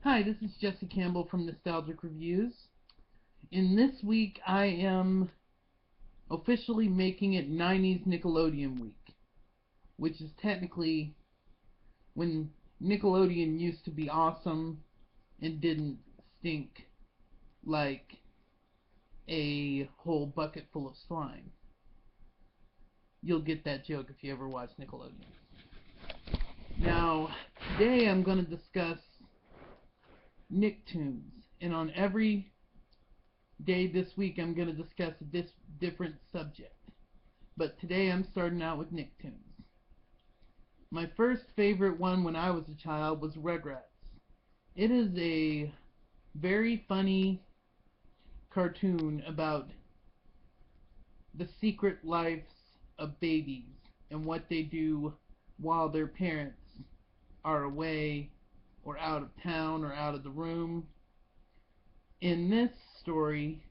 Hi, this is Jesse Campbell from Nostalgic Reviews. In this week, I am officially making it 90s Nickelodeon Week, which is technically when Nickelodeon used to be awesome and didn't stink like a whole bucket full of slime. You'll get that joke if you ever watch Nickelodeon. Now, today I'm going to discuss nicktoons, and on every day this week I'm going to discuss a different subject. But today I'm starting out with nicktoons. My first favorite one when I was a child was Rugrats. It is a very funny cartoon about the secret lives of babies and what they do while their parents are away or out of town or out of the room. In this story,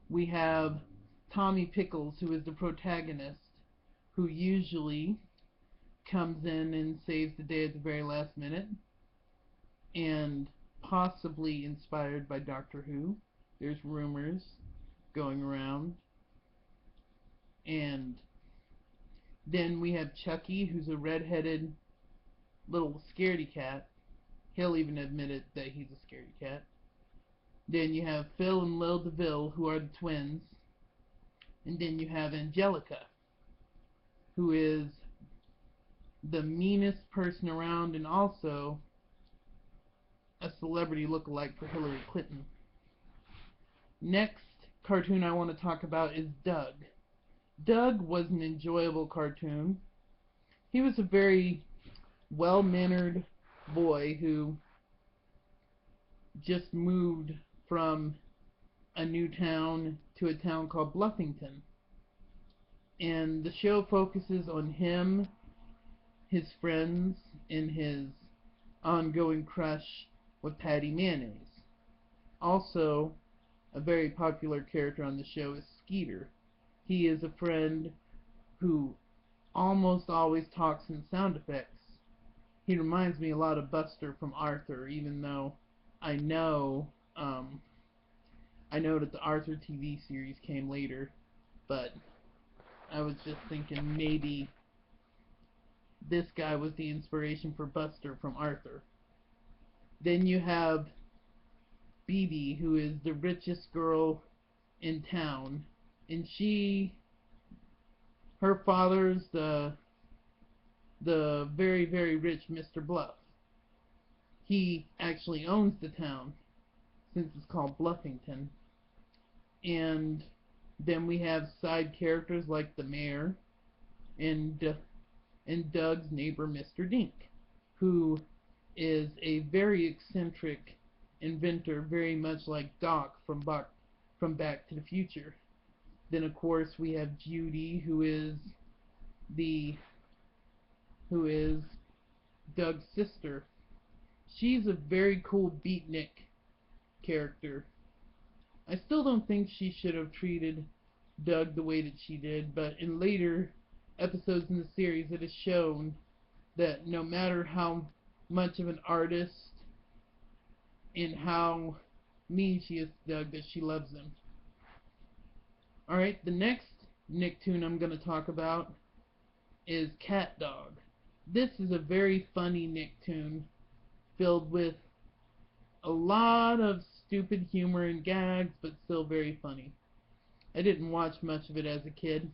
we have Tommy Pickles, who is the protagonist, who usually comes in and saves the day at the very last minute, and possibly inspired by Doctor Who. There's rumors going around. And then we have Chucky, who's a red-headed little scaredy cat. He'll even admit it that he's a scaredy cat. Then you have Phil and Lil DeVille, who are the twins. And then you have Angelica, who is the meanest person around and also a celebrity lookalike for Hillary Clinton. Next cartoon I want to talk about is Doug. Doug was an enjoyable cartoon. He was a very well-mannered boy who just moved from a new town to a town called Bluffington. And the show focuses on him, his friends, and his ongoing crush with Patty Mayonnaise. Also, a very popular character on the show is Skeeter. He is a friend who almost always talks in sound effects. He reminds me a lot of Buster from Arthur, even though I know that the Arthur TV series came later, but I was just thinking maybe this guy was the inspiration for Buster from Arthur. Then you have Bebe, who is the richest girl in town, and her father's the very, very rich Mr. Bluff. He actually owns the town, since it's called Bluffington. And then we have side characters like the mayor and Doug's neighbor, Mr. Dink, who is a very eccentric inventor, very much like Doc from Back to the Future. Then of course we have Judy, who is Doug's sister. She's a very cool beatnik character. I still don't think she should have treated Doug the way that she did, but in later episodes in the series it is shown that no matter how much of an artist and how mean she is to Doug, that she loves him. Alright, the next nicktoon I'm going to talk about is Cat Dog. This is a very funny nicktoon filled with a lot of stupid humor and gags, but still very funny. I didn't watch much of it as a kid.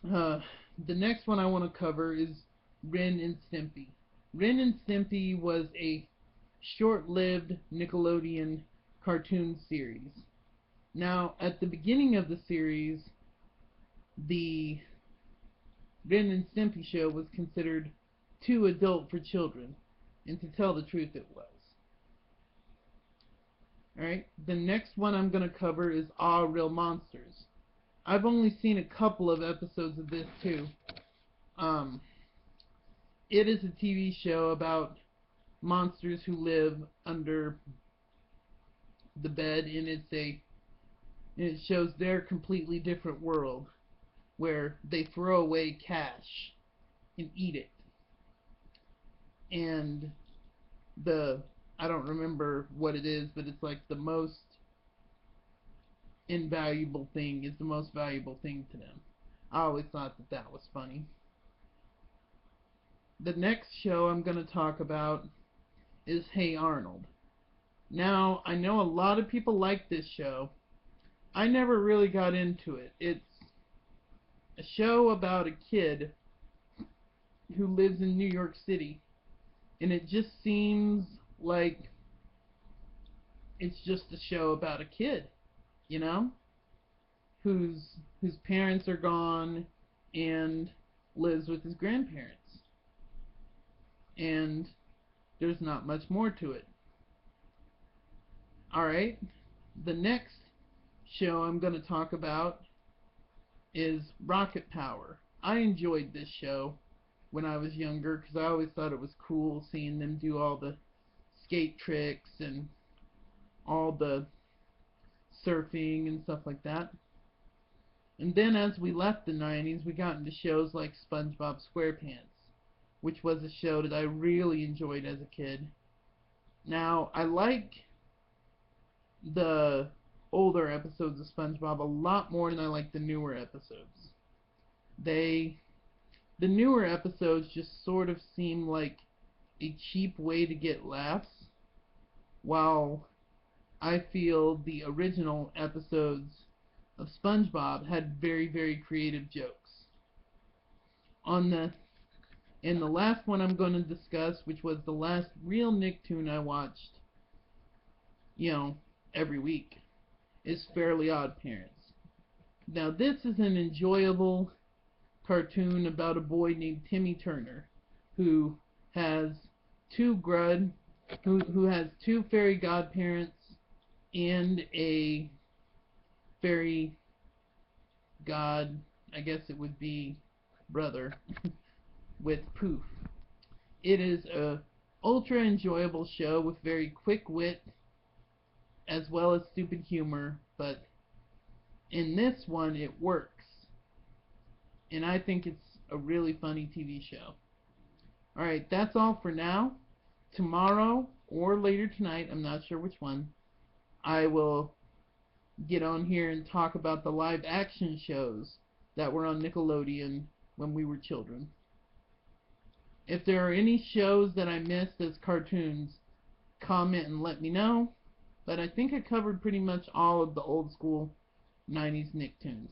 The next one I want to cover is Ren and Stimpy. Ren and Stimpy was a short-lived Nickelodeon cartoon series. Now, at the beginning of the series, the Ren and Stimpy show was considered too adult for children, and to tell the truth, it was. Alright, the next one I'm going to cover is Aw, Real Monsters. I've only seen a couple of episodes of this too. It is a TV show about monsters who live under the bed, and it shows their completely different world where they throw away cash and eat it. And the, I don't remember what it is, but it's like the most invaluable thing is the most valuable thing to them. I always thought that that was funny. The next show I'm going to talk about is Hey Arnold. Now, I know a lot of people like this show. I never really got into it. It's a show about a kid who lives in New York City, and it just seems like it's just a show about a kid, you know, whose whose parents are gone and lives with his grandparents. And there's not much more to it. Alright, the next show I'm going to talk about is Rocket Power. I enjoyed this show when I was younger because I always thought it was cool seeing them do all the skate tricks and all the surfing and stuff like that. And then as we left the 90s, we got into shows like SpongeBob SquarePants, which was a show that I really enjoyed as a kid. Now, I like the older episodes of SpongeBob a lot more than I like the newer episodes. The newer episodes just sort of seem like a cheap way to get laughs, while I feel the original episodes of SpongeBob had very, very creative jokes. In the last one I'm going to discuss, which was the last real Nicktoon I watched, every week, is Fairly Odd Parents. Now this is an enjoyable cartoon about a boy named Timmy Turner who has who has two fairy godparents and a fairy god, I guess it would be brother, with Poof. It is a ultra enjoyable show with very quick wit as well as stupid humor, but in this one it works, and I think it's a really funny TV show. Alright, that's all for now. Tomorrow or later tonight, I'm not sure which one, I will get on here and talk about the live action shows that were on Nickelodeon when we were children. If there are any shows that I missed as cartoons, comment and let me know. But I think I covered pretty much all of the old school 90s Nicktoons.